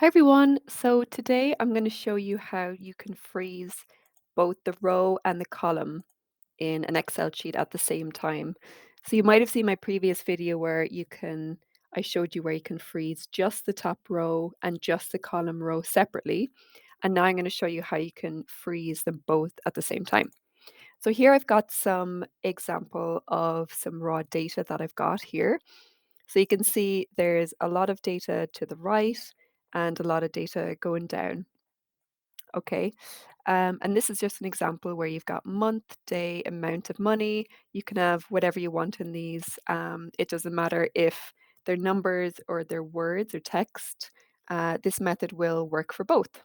Hi everyone. So today I'm going to show you how you can freeze both the row and the column in an Excel sheet at the same time. So you might have seen my previous video where I showed you where you can freeze just the top row and just the column row separately. And now I'm going to show you how you can freeze them both at the same time. So here I've got some example of some raw data that I've got here. So you can see there's a lot of data to the right and a lot of data going down. Okay. And this is just an example where you've got month, day, amount of money. You can have whatever you want in these. It doesn't matter if they're numbers or they're words or text. This method will work for both.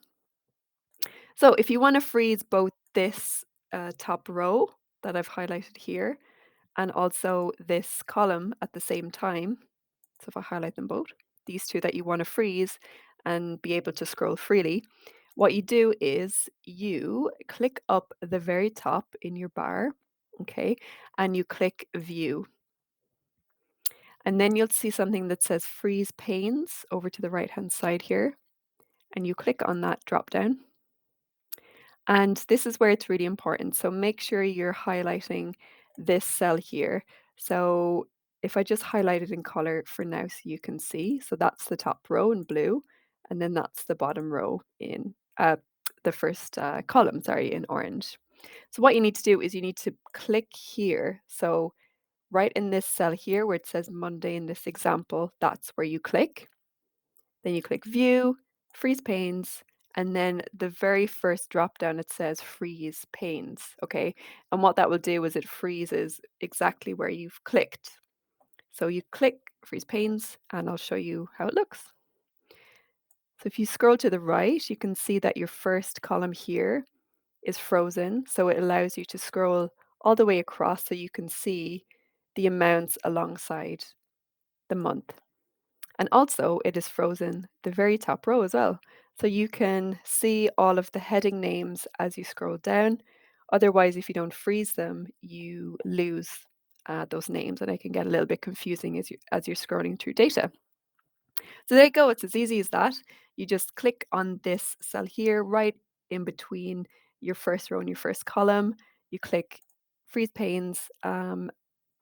So if you want to freeze both this top row that I've highlighted here and also this column at the same time, so if I highlight them both, these two that you want to freeze and be able to scroll freely, what you do is you click up the very top in your bar, okay, and you click view. And then you'll see something that says freeze panes over to the right hand side here. And you click on that drop down. And this is where it's really important. So make sure you're highlighting this cell here. So if I just highlight it in color for now so you can see, so that's the top row in blue, and then that's the bottom row in the first column, sorry, in orange. So what you need to do is you need to click here. So right in this cell here where it says Monday in this example, that's where you click. Then you click View, Freeze Panes, and then the very first drop down it says Freeze Panes, okay? And what that will do is it freezes exactly where you've clicked. So you click Freeze Panes, and I'll show you how it looks. So if you scroll to the right, you can see that your first column here is frozen, so it allows you to scroll all the way across so you can see the amounts alongside the month. And also, it is frozen the very top row as well. So you can see all of the heading names as you scroll down. Otherwise, if you don't freeze them, you lose those names, and it can get a little bit confusing as you're scrolling through data. So there you go. It's as easy as that. You just click on this cell here, right in between your first row and your first column. You click freeze panes, and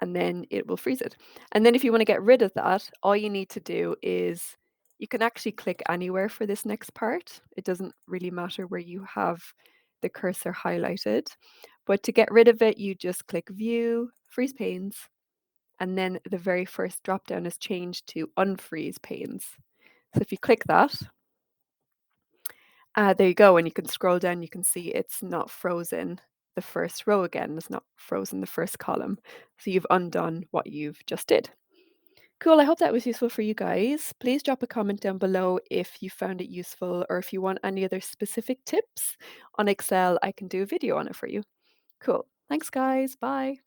then it will freeze it. And then if you want to get rid of that, all you need to do is you can actually click anywhere for this next part. It doesn't really matter where you have the cursor highlighted. But to get rid of it, you just click view, freeze panes, and then the very first drop down is changed to unfreeze panes. So if you click that, there you go. And you can scroll down, you can see it's not frozen the first row again. It's not frozen the first column. So you've undone what you've just did. Cool. I hope that was useful for you guys. Please drop a comment down below if you found it useful or if you want any other specific tips on Excel. I can do a video on it for you. Cool. Thanks, guys. Bye.